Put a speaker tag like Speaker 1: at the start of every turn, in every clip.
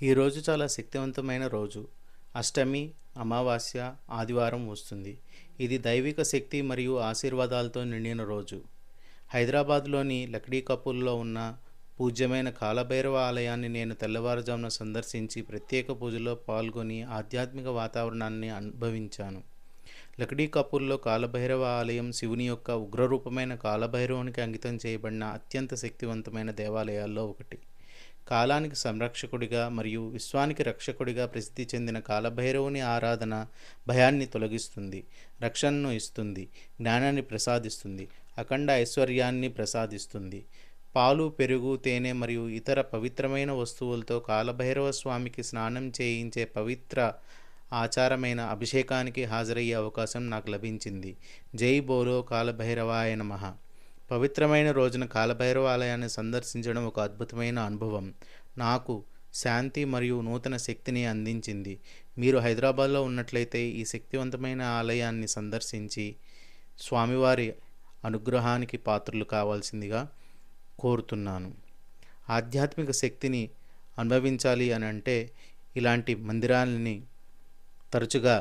Speaker 1: ఈరోజు చాలా శక్తివంతమైన రోజు. అష్టమి, అమావాస్య, ఆదివారం వస్తుంది. ఇది దైవిక శక్తి మరియు ఆశీర్వాదాలతో నిండిన రోజు. హైదరాబాద్లోని లక్డీ కపూర్లో ఉన్న పూజ్యమైన కాలభైరవ ఆలయాన్ని నేను తెల్లవారుజామున సందర్శించి ప్రత్యేక పూజలో పాల్గొని ఆధ్యాత్మిక వాతావరణాన్ని అనుభవించాను. లక్డీ కపూర్లో కాలభైరవ ఆలయం శివుని యొక్క ఉగ్రరూపమైన కాలభైరవునికి అంకితం చేయబడిన అత్యంత శక్తివంతమైన దేవాలయాల్లో ఒకటి. కాలానికి సంరక్షకుడిగా మరియు విశ్వానికి రక్షకుడిగా ప్రసిద్ధి చెందిన కాలభైరవుని ఆరాధన భయాన్ని తొలగిస్తుంది, రక్షణను ఇస్తుంది, జ్ఞానాన్ని ప్రసాదిస్తుంది, అఖండ ఐశ్వర్యాన్ని ప్రసాదిస్తుంది. పాలు, పెరుగు, తేనె మరియు ఇతర పవిత్రమైన వస్తువులతో కాలభైరవ స్వామికి స్నానం చేయించే పవిత్ర ఆచారమైన అభిషేకానికి హాజరయ్యే అవకాశం నాకు లభించింది. జై బోలో కాలభైరవాయ నమః. పవిత్రమైన రోజున కాలభైరవ ఆలయాన్ని సందర్శించడం ఒక అద్భుతమైన అనుభవం. నాకు శాంతి మరియు నూతన శక్తిని అందించింది. మీరు హైదరాబాద్లో ఉన్నట్లయితే ఈ శక్తివంతమైన ఆలయాన్ని సందర్శించి స్వామివారి అనుగ్రహానికి పాత్రలు కావాల్సిందిగా కోరుతున్నాను. ఆధ్యాత్మిక శక్తిని అనుభవించాలి అని అంటే ఇలాంటి మందిరాలని తరచుగా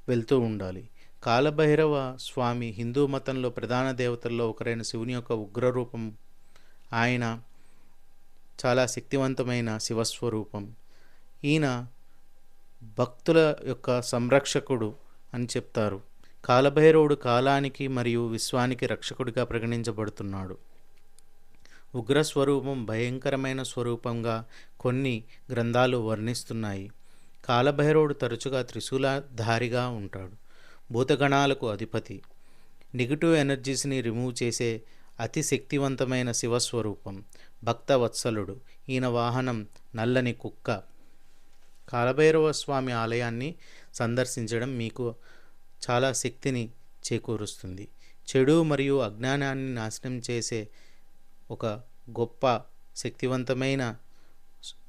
Speaker 1: వెళ్తూ ఉండాలి. కాలభైరవ స్వామి హిందూ మతంలో ప్రధాన దేవతల్లో ఒకరైన శివుని యొక్క ఉగ్రరూపం. ఆయన చాలా శక్తివంతమైన శివస్వరూపం. ఈయన భక్తుల యొక్క సంరక్షకుడు అని చెప్తారు. కాలభైరవుడు కాలానికి మరియు విశ్వానికి రక్షకుడిగా పరిగణించబడుతున్నాడు. ఉగ్రస్వరూపం భయంకరమైన స్వరూపంగా కొన్ని గ్రంథాలు వర్ణిస్తున్నాయి. కాలభైరవుడు తరచుగా త్రిశూలధారిగా ఉంటాడు. భూతగణాలకు అధిపతి, నెగిటివ్ ఎనర్జీస్ని రిమూవ్ చేసే అతి శక్తివంతమైన శివస్వరూపం, భక్తవత్సలుడు. ఈయన వాహనం నల్లని కుక్క. కాలభైరవ స్వామి ఆలయాన్ని సందర్శించడం మీకు చాలా శక్తిని చేకూరుస్తుంది. చెడు మరియు అజ్ఞానాన్ని నాశనం చేసే ఒక గొప్ప శక్తివంతమైన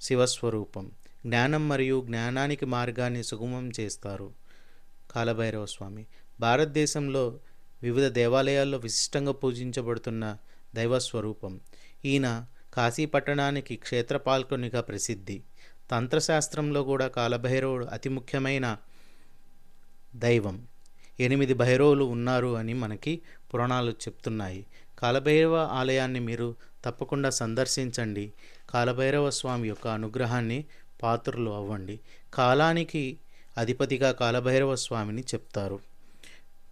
Speaker 1: శివస్వరూపం. జ్ఞానం మరియు జ్ఞానానికి మార్గాన్ని సుగమం చేస్తారు కాలభైరవ స్వామి. భారతదేశంలో వివిధ దేవాలయాల్లో విశిష్టంగా పూజించబడుతున్న దైవస్వరూపం. ఈయన కాశీ పట్టణానికి క్షేత్రపాలకునిగా ప్రసిద్ధి. తంత్రశాస్త్రంలో కూడా కాలభైరవుడు అతి ముఖ్యమైన దైవం. 8 భైరవులు ఉన్నారు అని మనకి పురాణాలు చెప్తున్నాయి. కాలభైరవ ఆలయాన్ని మీరు తప్పకుండా సందర్శించండి. కాలభైరవ స్వామి యొక్క అనుగ్రహాన్ని పాత్రలు అవ్వండి. కాలానికి అధిపతిగా కాలభైరవ స్వామిని చెప్తారు.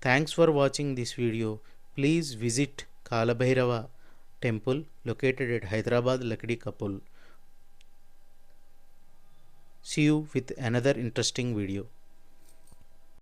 Speaker 1: Thanks for watching this video. Please visit Kalabhairava temple located at Hyderabad Lakdi Kapul. See you with another interesting video.